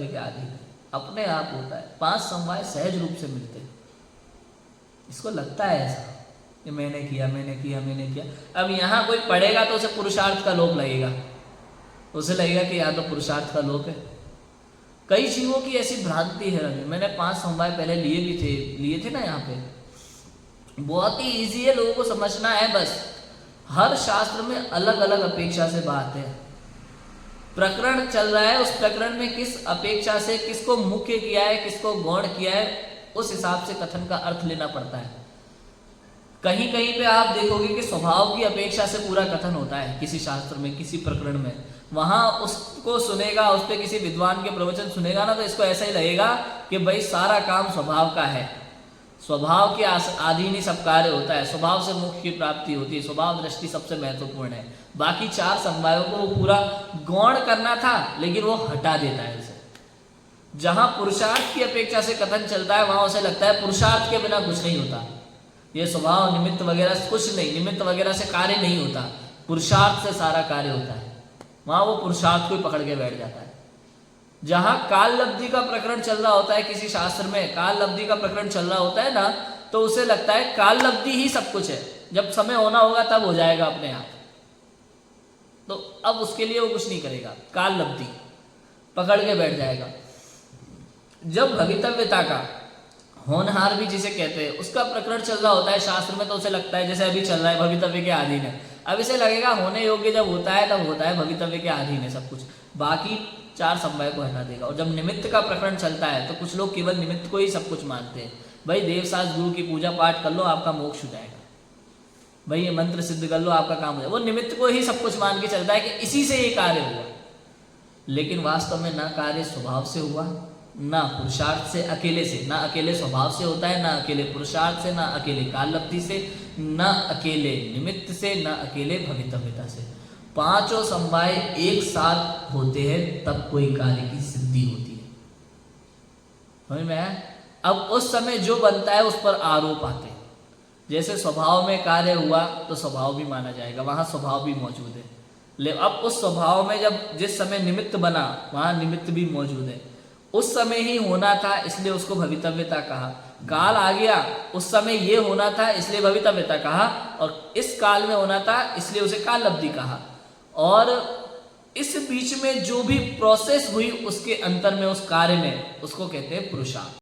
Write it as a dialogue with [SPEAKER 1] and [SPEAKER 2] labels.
[SPEAKER 1] के आदि अपने आप होता है। 5 समवाय सहज रूप से मिलते हैं। इसको लगता है ऐसा कि मैंने किया। अब यहाँ कोई पढ़ेगा तो उसे पुरुषार्थ का लोप लगेगा, उसे लगेगा कि यहाँ तो पुरुषार्थ का लोप है। कई जीवों की ऐसी भ्रांति है। रवि, मैंने 5 समवाय पहले लिए थे ना यहाँ पे। बहुत ही इजी है, लोगों को समझना है बस। हर शास्त्र में अलग अलग अपेक्षा से बात है। प्रकरण चल रहा है, उस प्रकरण में किस अपेक्षा से किसको मुख्य किया है, किसको गौण किया है, उस हिसाब से कथन का अर्थ लेना पड़ता है। कहीं कहीं पे आप देखोगे कि स्वभाव की अपेक्षा से पूरा कथन होता है किसी शास्त्र में, किसी प्रकरण में। वहां उसको सुनेगा, उस पर किसी विद्वान के प्रवचन सुनेगा ना, तो इसको ऐसा ही लगेगा कि भाई सारा काम स्वभाव का है, स्वभाव के अधीन ही सब कार्य होता है, स्वभाव से मुख्य की प्राप्ति होती है, स्वभाव दृष्टि सबसे महत्वपूर्ण है। बाकी 4 समवायों को वो पूरा गौण करना था, लेकिन वो हटा देता है उसे। जहां पुरुषार्थ की अपेक्षा से कथन चलता है, वहां उसे लगता है पुरुषार्थ के बिना कुछ नहीं होता, ये स्वभाव निमित्त वगैरह कुछ नहीं, निमित्त वगैरह से कार्य नहीं होता, पुरुषार्थ से सारा कार्य होता है। वहां वो पुरुषार्थ को ही पकड़ के बैठ जाता है। जहां काल लब्धि का प्रकरण चल रहा होता है, किसी शास्त्र में काल लब्धि का प्रकरण चल रहा होता है ना, तो उसे लगता है काल लब्धि ही सब कुछ है, जब समय होना होगा तब हो जाएगा अपने आप। तो अब उसके लिए वो कुछ नहीं करेगा, काल लब्धि पकड़ के बैठ जाएगा। जब भवितव्यता का, होनहार भी जिसे कहते हैं, उसका प्रकरण चल रहा होता है शास्त्र में, तो उसे लगता है जैसे अभी चल रहा है भवितव्य के अधीन है। अब इसे लगेगा होने योग्य जब होता है तब होता है, भवितव्य के अधीन है सब कुछ, बाकी 4 समवाय को हटा देगा। और जब निमित्त का प्रकरण चलता है तो कुछ लोग केवल निमित्त को ही सब कुछ मानते हैं। भाई देवशास्त्र गुरु की पूजा पाठ कर लो, आपका मोक्ष हो जाएगा, भाई ये मंत्र सिद्ध कर लो, आपका काम हो जाएगा। वो निमित्त को ही सब कुछ मान के चलता है कि इसी से ये कार्य हुआ, लेकिन वास्तव में ना कार्य स्वभाव से हुआ, ना पुरुषार्थ से अकेले से, ना अकेले स्वभाव से होता है, ना अकेले पुरुषार्थ से, ना अकेले काल लब्धि से, ना अकेले निमित्त से, ना अकेले भवितव्यता से। 5 समवाय एक साथ होते हैं तब कोई कार्य की सिद्धि होती है। समझ में आया? अब उस समय जो बनता है उस पर आरोप आते हैं। जैसे स्वभाव में कार्य हुआ तो स्वभाव भी माना जाएगा, वहां स्वभाव भी मौजूद है। ले अब उस स्वभाव में जब जिस समय निमित्त बना, वहां निमित्त भी मौजूद है। उस समय ही होना था, इसलिए उसको भवितव्यता कहा। काल आ गया, उस समय ये होना था इसलिए भवितव्यता कहा, और इस काल में होना था इसलिए उसे काल लब्धि कहा। और इस बीच में जो भी प्रोसेस हुई उसके अंतर में, उस कार्य में, उसको कहते हैं पुरुषार्थ।